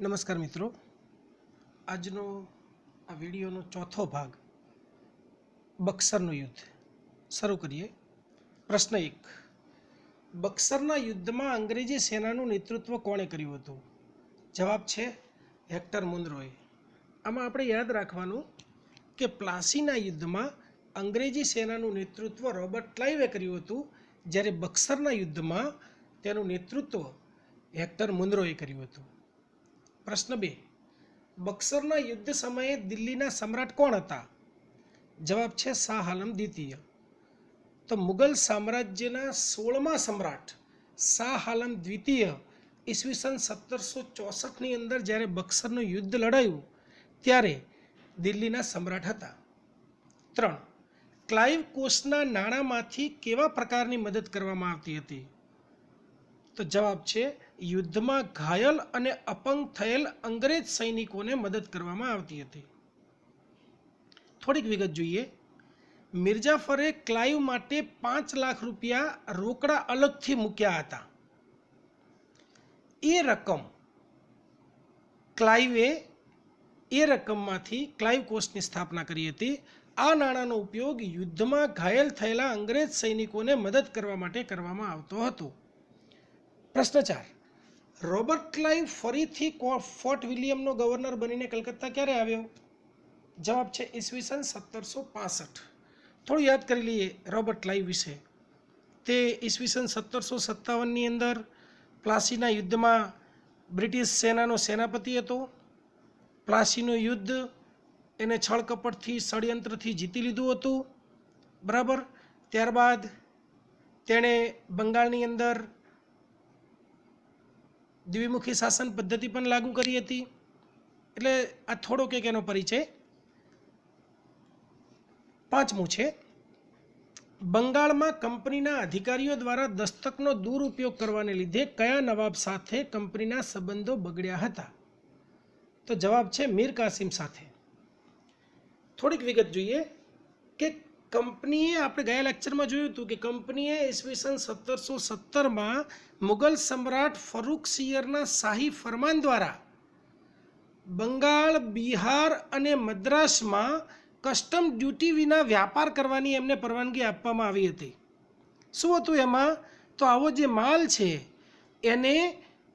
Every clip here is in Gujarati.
નમસ્કાર મિત્રો, આજનો આ વિડીયોનો ચોથો ભાગ બક્સરનું યુદ્ધ શરૂ કરીએ. પ્રશ્ન 1. બક્સરના યુદ્ધમાં અંગ્રેજી સેનાનું નેતૃત્વ કોણે કર્યું હતું? જવાબ છે હેક્ટર મુનરોએ. આમાં આપણે યાદ રાખવાનું કે પ્લાસીના યુદ્ધમાં અંગ્રેજી સેનાનું નેતૃત્વ રોબર્ટ ક્લાઇવે કર્યું હતું, જ્યારે બક્સરના યુદ્ધમાં તેનું નેતૃત્વ હેક્ટર મુનરોએ કર્યું હતું. પ્રશ્ન 2. બક્સરના યુદ્ધ સમયે દિલ્હીના સમ્રાટ કોણ હતા? જવાબ છે શાહ આલમ દ્વિતીય. તો મુગલ સામ્રાજ્યના 16મા સમ્રાટ શાહ આલમ દ્વિતીય ઈસવીસન 1764ની અંદર જ્યારે બક્સરનું યુદ્ધ લડાયું ત્યારે દિલ્હીના સમ્રાટ હતા. 3. ક્લાઇવ કોસ્ટના નાણાંમાંથી કેવા પ્રકારની મદદ કરવામાં આવતી હતી? તો જવાબ છે યુદ્ધમાં ઘાયલ અને અપંગ થયેલ અંગ્રેજ સૈનિકોને મદદ કરવામાં આવતી હતી. થોડીક વિગત જોઈએ. મિર્જાફરે ક્લાઇવ માટે 5 લાખ રૂપિયા રોકડા અલગથી મૂક્યા હતા. એ રકમમાંથી ક્લાઇવ કોસ્ટની સ્થાપના કરી હતી. આ નાણાંનો ઉપયોગ યુદ્ધમાં ઘાયલ થયેલા અંગ્રેજ સૈનિકોને મદદ કરવા માટે કરવામાં આવતો હતો. પ્રશ્ન 4. રોબર્ટ ક્લાઇવ ફરીથી ફોર્ટ વિલિયમનો ગવર્નર બનીને કલકત્તા ક્યારે આવ્યો? જવાબ છે ઈસવીસન 1765. થોડું યાદ કરી લઈએ રોબર્ટ ક્લાઇવ વિશે. તે ઈસવીસન 1757ની અંદર પ્લાસીના યુદ્ધમાં બ્રિટિશ સેનાનો સેનાપતિ હતો. પ્લાસીનું યુદ્ધ એને છળકપટથી ષડયંત્રથી જીતી લીધું હતું, બરાબર. ત્યારબાદ તેણે બંગાળની અંદર દ્વિમુખી શાસન પદ્ધતિ પણ લાગુ કરી હતી. એટલે આ થોડોક એક એનો પરિચય. 5મું છે, બંગાળમાં કંપનીના અધિકારીઓ દ્વારા દસ્તકનો દુરુપયોગ કરવાને લીધે કયા નવાબ સાથે કંપનીના સંબંધો બગડ્યા હતા? તો જવાબ છે મીર કાસિમ સાથે. થોડીક વિગત જોઈએ કે કંપનીએ, આપણે ગયા લેક્ચરમાં જોયું હતું કે કંપનીએ ઈસવીસન 1717માં મુગલ સમ્રાટ ફરુખસિયરના શાહી ફરમાન દ્વારા બંગાળ, બિહાર અને મદ્રાસમાં કસ્ટમ ડ્યુટી વિના વ્યાપાર કરવાની એમને પરવાનગી આપવામાં આવી હતી. શું હતું એમાં? તો આવો જે માલ છે એને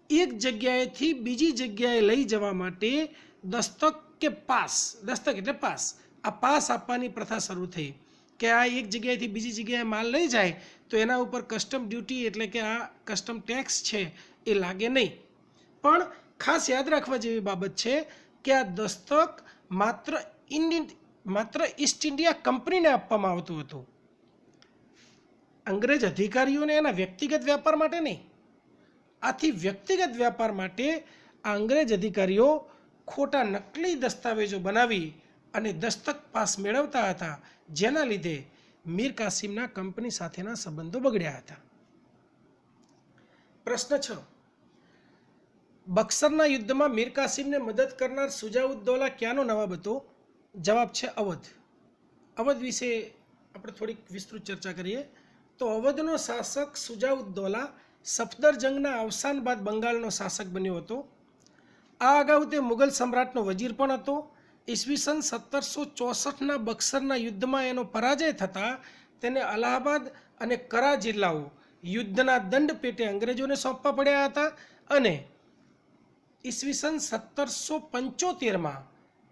એક જગ્યાએથી બીજી જગ્યાએ લઈ જવા માટે દસ્તક કે પાસ, દસ્તક એટલે પાસ, આ પાસ આપવાની પ્રથા શરૂ થઈ કે આ એક જગ્યાએથી બીજી જગ્યાએ માલ લઈ જાય તો એના ઉપર કસ્ટમ ડ્યુટી એટલે કે આ કસ્ટમ ટેક્સ છે એ લાગે નહીં. પણ ખાસ યાદ રાખવા જેવી બાબત છે કે આ દસ્તક માત્ર ઈસ્ટ ઇન્ડિયા કંપનીને આપવામાં આવતું હતું, અંગ્રેજ અધિકારીઓને એના વ્યક્તિગત વ્યાપાર માટે નહીં. આથી વ્યક્તિગત વ્યાપાર માટે આ અંગ્રેજ અધિકારીઓ ખોટા નકલી દસ્તાવેજો બનાવી અને દસ્તક પાસ મેળવતા હતા, જેના લીધે મીર કાસિમના કંપની સાથેના સંબંધો બગડ્યા હતા. પ્રશ્ન 6. બક્સરના યુદ્ધમાં મીર કાસિમને મદદ કરનાર સુજાઉદ્દૌલા ક્યાંનો નવાબ હતો? જવાબ છે અવધ. અવધ વિશે આપણે થોડીક વિસ્તૃત ચર્ચા કરીએ તો અવધનો શાસક સુજાઉદ્દૌલા સફદરજંગના અવસાન બાદ બંગાળનો શાસક બન્યો હતો. આ અગાઉ તે મુગલ સમ્રાટનો વજીર પણ હતો. ઈસવીસન 1764ના બક્સરના યુદ્ધમાં એનો પરાજય થતાં તેને અલ્હાબાદ અને કરા જિલ્લાઓ યુદ્ધના દંડ પેટે અંગ્રેજોને સોંપવા પડ્યા હતા અને ઈસવીસન 1775માં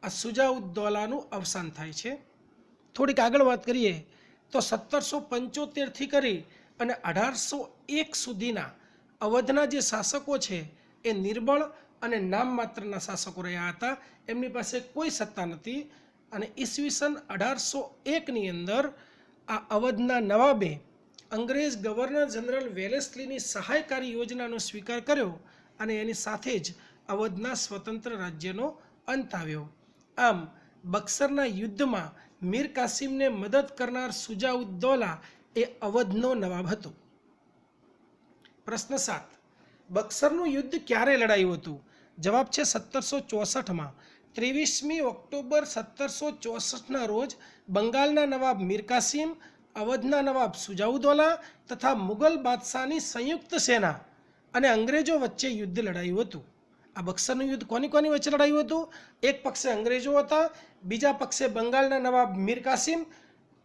આ સુજાઉદ્દૌલાનું અવસાન થાય છે. થોડીક આગળ વાત કરીએ તો 1775થી કરી અને 1801 સુધીના અવધના જે શાસકો છે એ નિર્બળ અને નામ માત્રના શાસકો રહ્યા હતા. એમની પાસે કોઈ સત્તા નથી અને ઈસવીસન 1801ની અંદર આ અવધના નવાબે અંગ્રેજ ગવર્નર જનરલ વેલેસ્લીની સહાયકારી યોજનાનો સ્વીકાર કર્યો અને એની સાથે જ અવધના સ્વતંત્ર રાજ્યનો અંત આવ્યો. આમ બક્સરના યુદ્ધમાં મીર કાસિમને મદદ કરનાર સુજાઉદ્દૌલા એ અવધનો નવાબ હતો. પ્રશ્ન 7. બક્સરનું યુદ્ધ ક્યારે લડાયું હતું? જવાબ છે 1764માં. 23મી ઓક્ટોબર 1764ના રોજ બંગાળના નવાબ મીર કાસિમ, અવધના નવાબ સુજાઉદ્દૌલા તથા મુગલ બાદશાહની સંયુક્ત સેના અને અંગ્રેજો વચ્ચે યુદ્ધ લડાયું હતું. આ બક્સરનું યુદ્ધ કોની કોની વચ્ચે લડાયું હતું? એક પક્ષે અંગ્રેજો હતા, બીજા પક્ષે બંગાળના નવાબ મીર કાસિમ,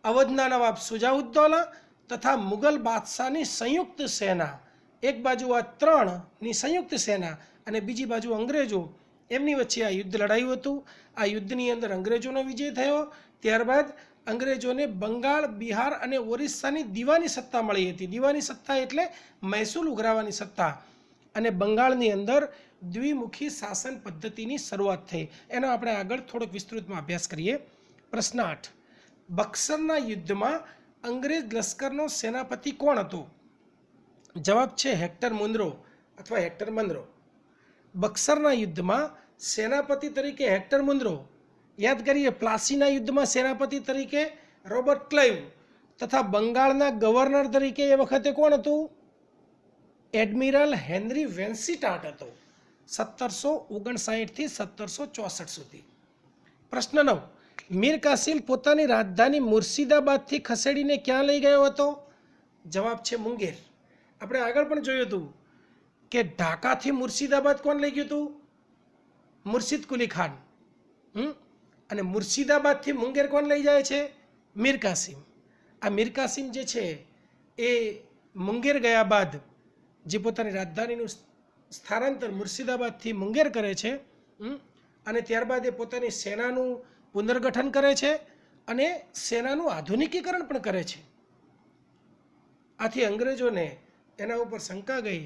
અવધના નવાબ સુજાઉદ્દૌલા તથા મુગલ બાદશાહની સંયુક્ત સેના. એક બાજુ આ ત્રણની સંયુક્ત સેના અને બીજી બાજુ અંગ્રેજો, એમની વચ્ચે આ યુદ્ધ લડાયું હતું. આ યુદ્ધની અંદર અંગ્રેજોનો વિજય થયો. ત્યારબાદ અંગ્રેજોને બંગાળ, બિહાર અને ઓરિસ્સાની દીવાની સત્તા મળી હતી. દીવાની સત્તા એટલે મહેસૂલ ઉઘરાવવાની સત્તા. અને બંગાળની અંદર દ્વિમુખી શાસન પદ્ધતિની શરૂઆત થઈ. એનો આપણે આગળ થોડોક વિસ્તૃતમાં અભ્યાસ કરીએ. પ્રશ્ન 8. બક્સરના યુદ્ધમાં અંગ્રેજ લશ્કરનો સેનાપતિ કોણ હતો? જવાબ છે હેક્ટર મુન્રો અથવા હેક્ટર મનરો. બક્સરના યુદ્ધમાં સેનાપતિ તરીકે હેક્ટર મુન્રો. યાદ કરીએ, પ્લાસીના યુદ્ધમાં સેનાપતિ તરીકે રોબર્ટ ક્લાઇવ તથા બંગાળના ગવર્નર તરીકે એ વખતે કોણ હતું? એડમિરલ હેનરી વેન્સીટાટ હતો. 1759 થી 1764 સુધી. પ્રશ્ન 9. મીર કાસિમ પોતાની રાજધાની મુર્શિદાબાદથી ખસેડીને ક્યાં લઈ ગયો હતો? જવાબ છે મુંગેર. આપણે આગળ પણ જોયું હતું કે ઢાકાથી મુર્શિદાબાદ કોણ લઈ ગયું હતું? મુર્શિદ કુલી ખાન. અને મુર્શિદાબાદથી મુંગેર કોણ લઈ જાય છે? મીર કાસિમ. આ મીર કાસિમ જે છે એ મુંગેર ગયા બાદ જે પોતાની રાજધાનીનું સ્થાનાંતર મુર્શિદાબાદથી મુંગેર કરે છે અને ત્યારબાદ એ પોતાની સેનાનું પુનર્ગઠન કરે છે અને સેનાનું આધુનિકીકરણ પણ કરે છે. આથી અંગ્રેજોને એના ઉપર શંકા ગઈ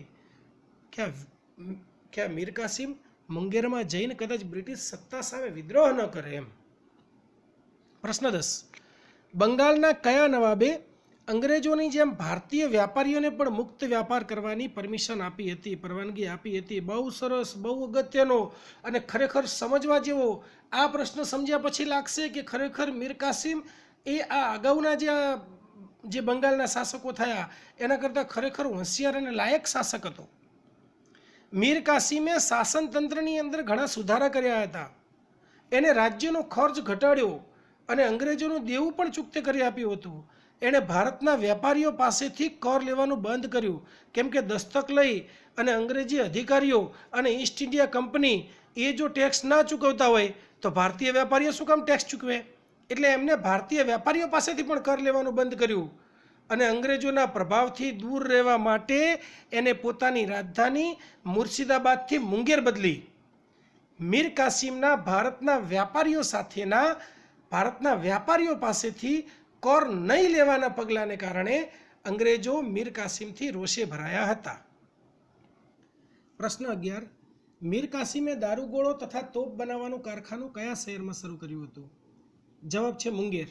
કે આ મીર કાસિમ મુંગેરમાં જઈને કદાચ બ્રિટિશ સત્તા સામે વિદ્રોહ ન કરે એમ. પ્રશ્ન 10. બંગાળના કયા નવાબે અંગ્રેજોની જેમ ભારતીય વ્યાપારીઓને પણ મુક્ત વ્યાપાર કરવાની પરમિશન આપી હતી, પરવાનગી આપી હતી? બહુ સરસ, બહુ અગત્યનો અને ખરેખર સમજવા જેવો. આ પ્રશ્ન સમજ્યા પછી લાગશે કે ખરેખર મીર કાસિમ એ આ અગાઉના જે બંગાળના શાસકો થયા એના કરતાં ખરેખર હોશિયાર અને લાયક શાસક હતો. મીર કાસિમે શાસનતંત્રની અંદર ઘણા સુધારા કર્યા હતા. એને રાજ્યનો ખર્ચ ઘટાડ્યો અને અંગ્રેજોનું દેવું પણ ચૂકતે કરી આપ્યું હતું. એણે ભારતના વેપારીઓ પાસેથી કર લેવાનું બંધ કર્યું, કેમ કે દસ્તક લઈ અને અંગ્રેજી અધિકારીઓ અને ઈસ્ટ ઇન્ડિયા કંપની એ જો ટેક્સ ના ચૂકવતા હોય તો ભારતીય વેપારીઓ શું કામ ટેક્સ ચૂકવે? એટલે એમને ભારતીય વેપારીઓ પાસેથી પણ કર લેવાનું બંધ કર્યું. અને અંગ્રેજોના પ્રભાવથી દૂર રહેવા માટે એને પોતાની રાજધાની મુર્શિદાબાદથી મુંગેર બદલી. મીર કાસિમના ભારતના વેપારીઓ પાસેથી કર નહીં લેવાના પગલાંને કારણે અંગ્રેજો મીર કાસિમથી રોષે ભરાયા હતા. પ્રશ્ન 11. મીર કાસિમે દારૂગોળો તથા તોપ બનાવવાનું કારખાનું કયા શહેરમાં શરૂ કર્યું હતું? જવાબ છે મુંગેર.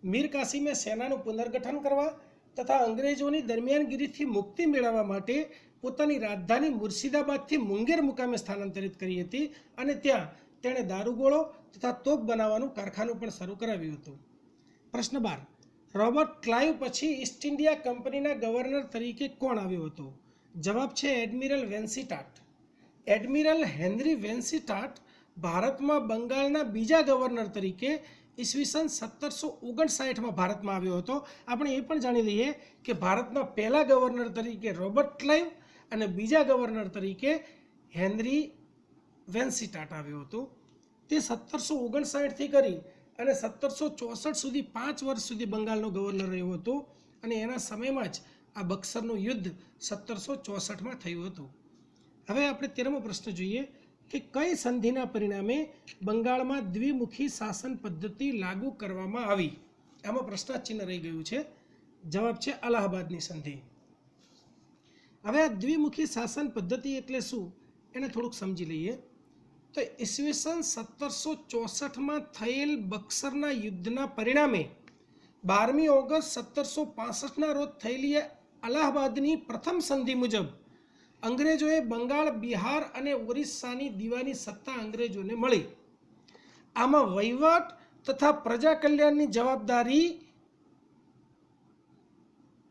મીર કાસિમે સેનાનું પુનર્ગઠન કરવા તથા અંગ્રેજોની દરમિયાનગીરીથી મુક્તિ મેળવવા માટે પોતાની રાજધાની મુર્શિદાબાદથી મુંગેર મુકામે સ્થાનાંતરિત કરી હતી અને ત્યાં તેણે દારૂગોળો તથા તોપ બનાવવાનું કારખાનું પણ શરૂ કરાવ્યું હતું. પ્રશ્ન 12. રોબર્ટ ક્લાઇવ પછી ઈસ્ટ ઇન્ડિયા કંપનીના ગવર્નર તરીકે કોણ આવ્યો હતો? જવાબ છે એડમિરલ વેન્સીટાટ. એડમિરલ હેનરી વેન્સીટાટ ભારતમાં બંગાળના બીજા ગવર્નર તરીકે ઈસવીસન 1759માં ભારતમાં આવ્યો હતો. આપણે એ પણ જાણી લઈએ કે ભારતના પહેલા ગવર્નર તરીકે રોબર્ટ ક્લાઇવ અને બીજા ગવર્નર તરીકે હેનરી વેન્સીટાટ આવ્યો હતો. તે 1759થી કરી અને 1764 સુધી 5 વર્ષ સુધી બંગાળનો ગવર્નર રહ્યો હતો અને એના સમયમાં જ આ બક્સરનું યુદ્ધ 1764માં થયું હતું. હવે આપણે 13મો પ્રશ્ન જોઈએ કે કઈ સંધિના પરિણામે બંગાળમાં દ્વિમુખી શાસન પદ્ધતિ લાગુ કરવામાં આવી? આમાં પ્રશ્નાચિહ્ન રહી ગયું છે. જવાબ છે અલ્હાબાદની સંધિ. હવે આ દ્વિમુખી શાસન પદ્ધતિ એટલે શું એને થોડુંક સમજી લઈએ. તો ઈસવીસન 1764માં થયેલ બક્સરના યુદ્ધના પરિણામે 12મી ઓગસ્ટ 1765ના રોજ થયેલી અલ્હાબાદની પ્રથમ સંધિ મુજબ અંગ્રેજોએ બંગાળ, બિહાર અને ઓરિસ્સાની દીવાની સત્તા અંગ્રેજોને મળી. આમાં વહીવટ તથા પ્રજા કલ્યાણની જવાબદારી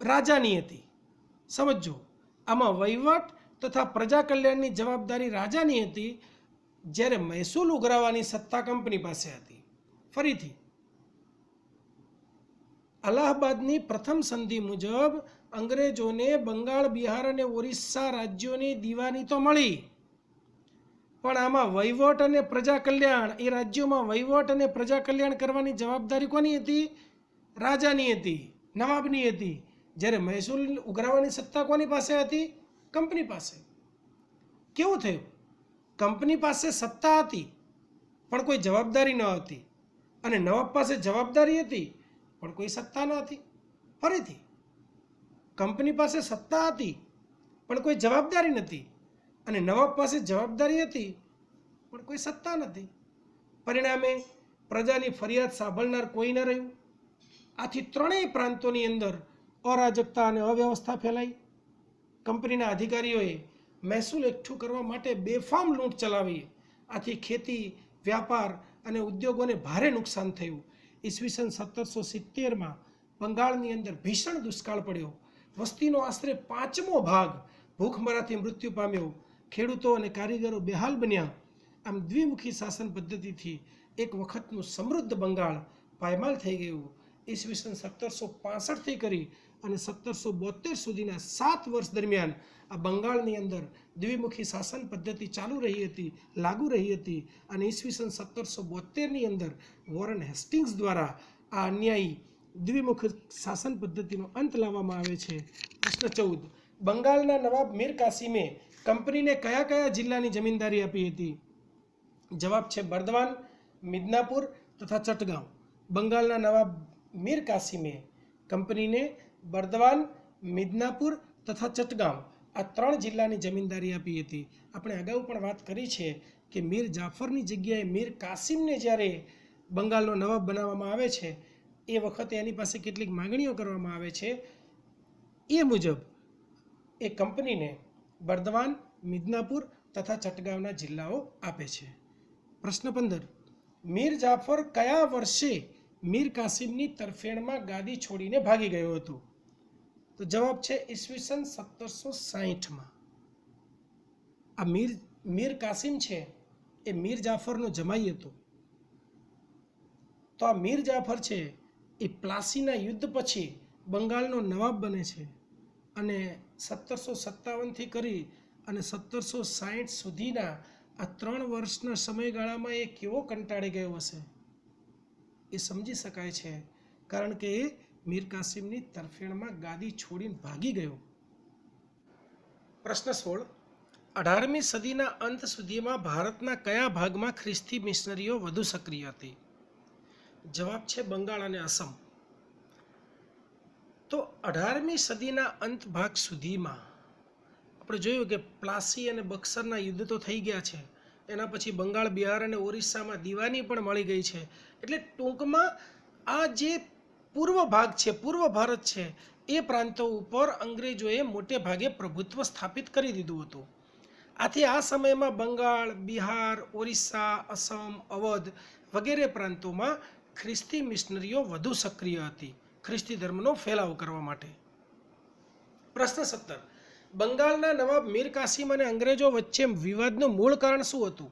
રાજાની હતી. સમજો, આમાં વહીવટ તથા પ્રજા કલ્યાણની જવાબદારી રાજાની હતી, જ્યારે મહેસૂલ ઉઘરાવવાની સત્તા કંપની પાસે હતી. ફરીથી, અલ્હાબાદની પ્રથમ સંધિ મુજબ અંગ્રેજોને બંગાળ, બિહાર અને ઓરિસ્સા રાજ્યોની દીવાની તો મળી, પણ આમાં વહીવટ અને પ્રજા કલ્યાણ, એ રાજ્યોમાં વહીવટ અને પ્રજા કલ્યાણ કરવાની જવાબદારી કોની હતી? રાજાની હતી, નવાબની હતી. જ્યારે મહેસૂલ ઉઘરાવવાની સત્તા કોની પાસે હતી? કંપની પાસે. કેવું થયું? કંપની પાસે સત્તા હતી પણ કોઈ જવાબદારી ન હતી, અને નવાબ પાસે જવાબદારી હતી પણ કોઈ સત્તા ન હતી. ફરીથી, કંપની પાસે સત્તા હતી પણ કોઈ જવાબદારી નથી, અને નવાબ પાસે જવાબદારી હતી પણ કોઈ સત્તા નથી. પરિણામે પ્રજાની ફરિયાદ સાંભળનાર કોઈ ન રહ્યું. આથી ત્રણેય પ્રાંતોની અંદર અરાજકતા અને અવ્યવસ્થા ફેલાઈ. કંપનીના અધિકારીઓએ મહેસૂલ એકઠું કરવા માટે બેફામ લૂંટ ચલાવી. આથી ખેતી, વ્યાપાર અને ઉદ્યોગોને ભારે નુકસાન થયું. ઈસવીસન 1770માં બંગાળની અંદર ભીષણ દુષ્કાળ પડ્યો. વસ્તીનો આશરે 5મો ભાગ ભૂખમરાથી મૃત્યુ પામ્યો. ખેડૂતો અને કારીગરો બેહાલ બન્યા. આમ દ્વિમુખી શાસન પદ્ધતિથી એક વખતનું સમૃદ્ધ બંગાળ પાયમાલ થઈ ગયું. ઈસવીસન 1765થી કરી અને 1772 સુધીના 7 વર્ષ દરમિયાન આ બંગાળની અંદર દ્વિમુખી શાસન પદ્ધતિ ચાલુ રહી હતી, લાગુ રહી હતી. અને ઈસવીસન 1772ની અંદર વોરન હેસ્ટિંગ્સ દ્વારા આ અન્યાયી દ્વિમુખી શાસન પદ્ધતિનો અંત લાવવામાં આવે છે. પ્રશ્ન 14. બંગાળના નવાબ મીર કાસિમે કંપનીને કયા કયા જિલ્લાની જમીનદારી આપી હતી? જવાબ છે બર્દવાન, મિદનાપુર તથા ચટગાંવ. બંગાળના નવાબ મીર કાસિમે કંપનીને બર્દવાન, મિદનાપુર તથા ચટગાંવ આ 3 જિલ્લાની જમીનદારી આપી હતી. આપણે અગાઉ પણ વાત કરી છે કે મીર જાફરની જગ્યાએ મીર કાસિમને જ્યારે બંગાળનો નવાબ બનાવવામાં આવે છે એ વખતે એની પાસે કેટલીક માગણીઓ કરવામાં આવે છે. એ મુજબ એ કંપનીને બર્દવાન, મિદનાપુર તથા ચટગાંવના જિલ્લાઓ આપે છે. પ્રશ્ન 15. મીર જાફર કયા વર્ષે મીર કાસિમની તરફેણમાં ગાદી છોડીને ભાગી ગયો હતો? તો જવાબ છે ઈસવીસન 1760માં. આ મીર કાસિમ છે એ મીર જાફરનો જમાઈ હતો. તો આ મીર જાફર છે એ પ્લાસીના યુદ્ધ પછી બંગાળનો નવાબ બને છે, અને 1757થી કરી અને 1760 સુધીના આ 3 વર્ષના સમયગાળામાં એ કેવો કંટાળી ગયો હશે એ સમજી શકાય છે, કારણ કે એ મીર કાસિમની તરફેણમાં ગાદી છોડીને ભાગી ગયો. પ્રશ્ન 16. 18મી સદીના અંત સુધીમાં ભારતના કયા ભાગમાં ખ્રિસ્તી મિશનરીઓ વધુ સક્રિય હતી? જવાબ છે બંગાળ અને અસમ. તો 18મી સદીના અંત ભાગ સુધીમાં આપણે જોયું કે પ્લાસી અને બક્સરના યુદ્ધ તો થઈ ગયા છે. એના પછી બંગાળ, બિહાર અને ઓરિસ્સામાં દીવાની પણ મળી ગઈ છે. એટલે ટૂંકમાં આ જે પૂર્વ ભાગ છે, પૂર્વ ભારત છે, એ પ્રાંતો ઉપર અંગ્રેજોએ મોટે ભાગે પ્રભુત્વ સ્થાપિત કરી દીધું હતું. આથી આ સમયમાં બંગાળ, બિહાર, ઓરિસ્સા, અસમ, અવધ વગેરે પ્રાંતોમાં ખ્રિસ્તી મિશનરીઓ વધુ સક્રિય હતી ખ્રિસ્તી ધર્મનો ફેલાવો કરવા માટે. પ્રશ્ન 17. બંગાળના નવાબ મીર કાસિમ અને અંગ્રેજો વચ્ચે વિવાદનું મૂળ કારણ શું હતું?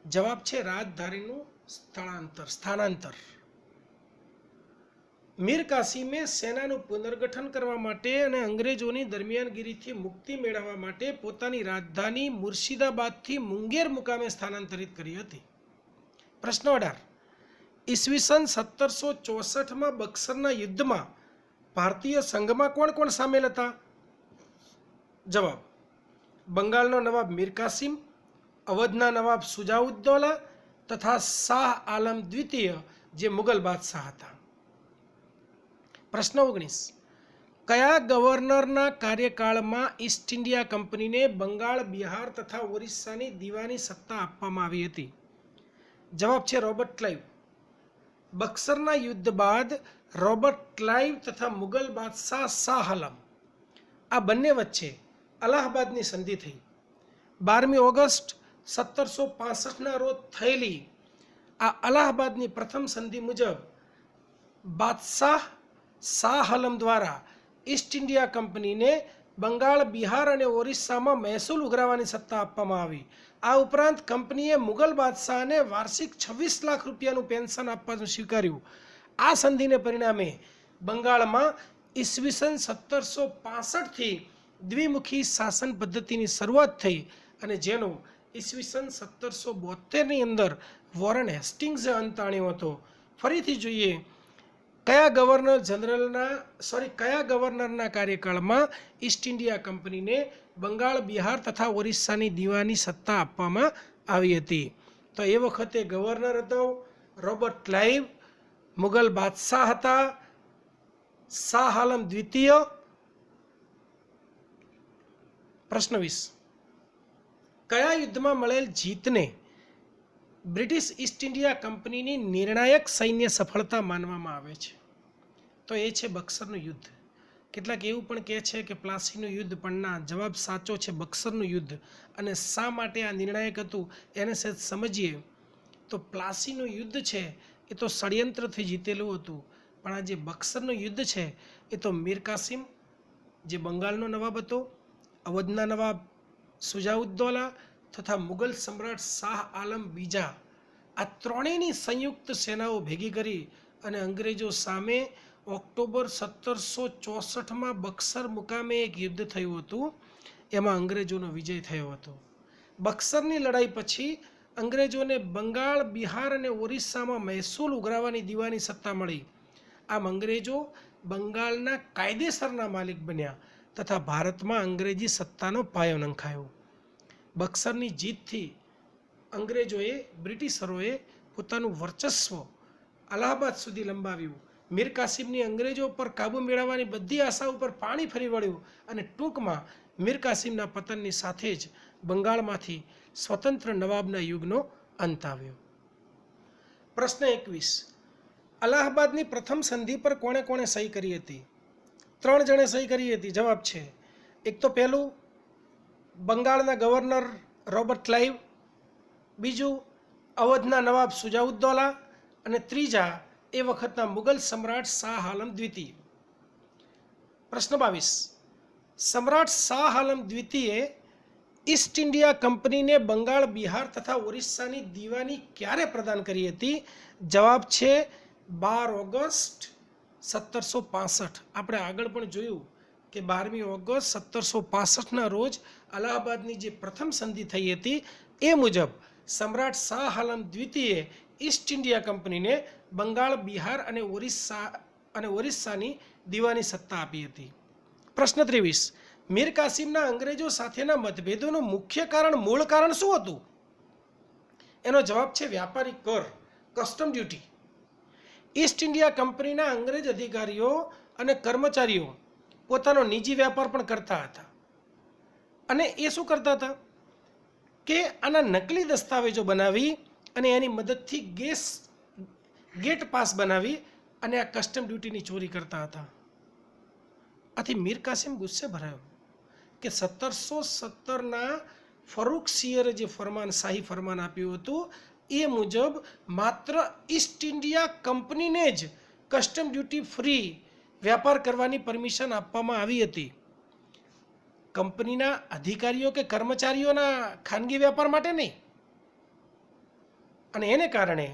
જવાબ છે રાજધાનીનું સ્થાનાંતર. મીર કાસિમે સેનાનું પુનર્ગઠન કરવા માટે અને અંગ્રેજોની દરમિયાનગીરીથી મુક્તિ મેળવવા માટે પોતાની રાજધાની મુર્શિદાબાદથી મુંગેર મુકામે સ્થાનાંતરિત કરી હતી. પ્રશ્ન 18. ઈસવીસન 1764માં બક્સરના યુદ્ધમાં ભારતીય સંઘમાં કોણ કોણ સામેલ હતા? જવાબ બંગાળનો નવાબ મીર કાસિમ, અવધના નવાબ સુજાઉદ્દૌલા તથા શાહ આલમ દ્વિતીય જે મુગલ બાદશાહ હતા. પ્રશ્ન 19. કયા ગવર્નરના કાર્યકાળમાં ઈસ્ટ ઇન્ડિયા કંપનીને બંગાળ, બિહાર તથા ઓરિસ્સાની દીવાની સત્તા આપવામાં આવી હતી? જવાબ છે રોબર્ટ ક્લાઇવ. બક્સરના યુદ્ધ બાદ રોબર્ટ ક્લાઇવ તથા મુગલ બાદશાહ શાહ આલમ આ બંને વચ્ચે અલ્હાબાદની સંધિ થઈ. 12મી ઓગસ્ટ 1765ના રોજ થયેલી આ અલ્હાબાદની પ્રથમ સંધિ મુજબ બાદશાહ શાહ આલમ દ્વારા ઈસ્ટ ઇન્ડિયા કંપનીને બંગાળ, બિહાર અને ઓરિસ્સામાં મહેસૂલ ઉઘરાવવાની સત્તા આપવામાં આવી. આ ઉપરાંત કંપનીએ મુગલ બાદશાહને વાર્ષિક 26 લાખ રૂપિયાનું પેન્શન આપવાનું સ્વીકાર્યું. આ સંધિને પરિણામે બંગાળમાં ઈસવીસન 1765થી દ્વિમુખી શાસન પદ્ધતિની શરૂઆત થઈ, અને જેનો ઈસવીસન 1772ની અંદર વોરન હેસ્ટિંગ્સે અંત આણ્યો હતો. ફરીથી જોઈએ કયા ગવર્નરના કાર્યકાળમાં ઈસ્ટ ઇન્ડિયા કંપનીને બંગાળ, બિહાર તથા ઓરિસ્સાની દીવાની સત્તા આપવામાં આવી હતી? તો એ વખતે ગવર્નર હતો રોબર્ટ ક્લાઇવ. મુગલ બાદશાહ હતા શાહ આલમ દ્વિતીય. પ્રશ્ન 20. કયા યુદ્ધમાં મળેલ જીતને બ્રિટિશ ઈસ્ટ ઇન્ડિયા કંપનીની નિર્ણાયક સૈન્ય સફળતા માનવામાં આવે છે? તો એ છે બક્સરનું યુદ્ધ. કેટલાક એવું પણ કહે છે કે પ્લાસીનું યુદ્ધ, પણ ના, જવાબ સાચો છે બક્સરનું યુદ્ધ. અને શા માટે આ નિર્ણાયક હતું એને સહેજ સમજીએ તો પ્લાસીનું યુદ્ધ છે એ તો ષડયંત્રથી જીતેલું હતું, પણ આ જે બક્સરનું યુદ્ધ છે એ તો મીર કાસિમ, જે બંગાળનો નવાબ હતો, અવધના નવાબ સુજાઉદ્દૌલા તથા મુગલ સમ્રાટ શાહ આલમ બીજા, આ ત્રણેયની સંયુક્ત સેનાઓ ભેગી કરી અને અંગ્રેજો સામે ઓક્ટોબર 1764માં બક્સર મુકામે એક યુદ્ધ થયું હતું. એમાં અંગ્રેજોનો વિજય થયો હતો. બક્સરની લડાઈ પછી અંગ્રેજોને બંગાળ, બિહાર અને ઓરિસ્સામાં મહેસૂલ ઉઘરાવવાની દીવાની સત્તા મળી. આમ અંગ્રેજો બંગાળના કાયદેસરના માલિક બન્યા તથા ભારતમાં અંગ્રેજી સત્તાનો પાયો નંખાયો. બક્સરની જીતથી અંગ્રેજોએ, બ્રિટિશરોએ પોતાનું વર્ચસ્વ અલ્હાબાદ સુધી લંબાવ્યું. મીર કાસિમની અંગ્રેજો પર કાબૂ મેળવવાની બધી આશા ઉપર પાણી ફરી વળ્યું અને ટૂંકમાં મીર કાસિમના પતનની સાથે જ બંગાળમાંથી સ્વતંત્ર નવાબના યુગનો અંત આવ્યો. પ્રશ્ન 21. અલ્હાબાદની પ્રથમ સંધિ પર કોણે કોણે સહી કરી હતી? 3 જણે સહી કરી હતી. જવાબ છે એક તો પહેલું બંગાળના ગવર્નર રોબર્ટ ક્લાઇવ, બીજું અવધના નવાબ સુજાઉદ્દૌલા અને ત્રીજા એ વખતના મુગલ સમ્રાટ શાહ આલમ દ્વિતીય. પ્રશ્ન 22. સમ્રાટ શાહ આલમ દ્વિતીયે ઈસ્ટ ઇન્ડિયા કંપનીને બંગાળ, બિહાર તથા ઓરિસ્સાની દીવાની ક્યારે પ્રદાન કરી હતી? જવાબ છે 12 ઓગસ્ટ 1765. આપણે આગળ પણ જોયું કે 12મી ઓગસ્ટ 1765ના રોજ અલ્હાબાદની જે પ્રથમ સંધિ થઈ હતી એ મુજબ સમ્રાટ શાહ આલમ દ્વિતીયે ઈસ્ટ ઇન્ડિયા કંપનીને બંગાળ, બિહાર અને ઓરિસ્સાની દીવાની સત્તા આપી હતી. પ્રશ્ન 23. મીર કાસિમના અંગ્રેજો સાથેના મતભેદોનું મુખ્ય મૂળ કારણ શું હતું? એનો જવાબ છે વ્યાપારી કર, કસ્ટમ ડ્યુટી. ઈસ્ટ ઇન્ડિયા કંપનીના અંગ્રેજ અધિકારીઓ અને કર્મચારીઓ પોતાનો નિજી વ્યાપાર પણ કરતા હતા. અને એ શું કરતા હતા કે આના નકલી દસ્તાવેજો બનાવી અને એની મદદથી ગેટ પાસ બનાવી અને આ કસ્ટમ ડ્યુટીની ચોરી કરતા હતા. આથી મીર કાસિમ ગુસ્સે ભરાયો કે 1717ના ફરૂખ સિયરે જે શાહી ફરમાન આપ્યું હતું એ મુજબ માત્ર ઈસ્ટ ઇન્ડિયા કંપનીને જ કસ્ટમ ડ્યુટી ફ્રી વ્યાપાર કરવાની પરમિશન આપવામાં આવી હતી. કંપનીના અધિકારીઓ કે કર્મચારીઓના ખાનગી વ્યાપાર માટે નહીં. અને એને કારણે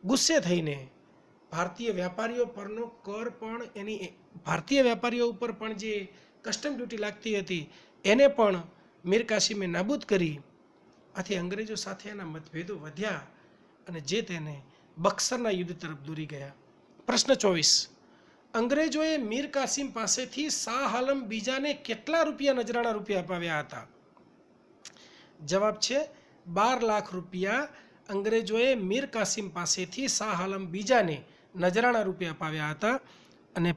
ગુસ્સે થઈને ભારતીય વેપારીઓ પરનો કર પણ ભારતીય વેપારીઓ ઉપર પણ જે કસ્ટમ ડ્યુટી લાગતી હતી એને પણ મીર કાસિમે નાબૂદ કરી. આથી અંગ્રેજો સાથે એના મતભેદો વધ્યા અને જે તેને બક્સરના યુદ્ધ તરફ દોરી ગયા. પ્રશ્ન 24. અંગ્રેજોએ મીર કાસિમ પાસેથી શાહ આલમ બીજાને કેટલા નજરાણા રૂપિયા અપાવ્યા હતા? જવાબ છે 12 લાખ રૂપિયા અંગ્રેજોએ મીર કાસિમ પાસેથી શાહ આલમ બીજાને નજરાણા રૂપિયા અપાવ્યા હતા. અને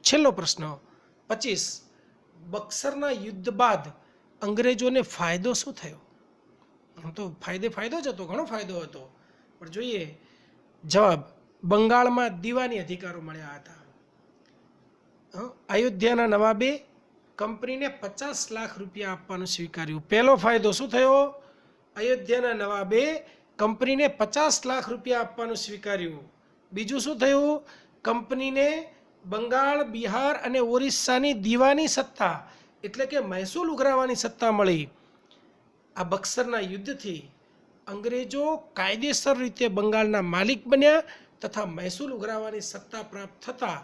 છેલ્લો પ્રશ્ન 25. બક્સરના યુદ્ધ બાદ અંગ્રેજોને ફાયદો શું થયો? આમ તો ફાયદો જ હતો, ઘણો ફાયદો હતો, પણ જોઈએ જવાબ. બંગાળમાં દીવાની અધિકારો મળ્યા હતા. અયોધ્યાના નવાબે કંપનીને 50 લાખ રૂપિયા આપવાનું સ્વીકાર્યું. પહેલો ફાયદો શું થયો? અયોધ્યાના નવાબે કંપનીને 50 લાખ રૂપિયા આપવાનું સ્વીકાર્યું. બીજું શું થયું? કંપનીને બંગાળ, બિહાર અને ઓરિસ્સાની દીવાની સત્તા એટલે કે મહેસૂલ ઉઘરાવવાની સત્તા મળી. આ બક્સરના યુદ્ધથી અંગ્રેજો કાયદેસર રીતે બંગાળના માલિક બન્યા તથા મહેસૂલ ઉઘરાવવાની સત્તા પ્રાપ્ત થતાં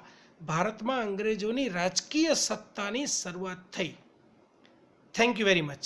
ભારતમાં અંગ્રેજોની રાજકીય સત્તાની શરૂઆત થઈ. Thank you very much.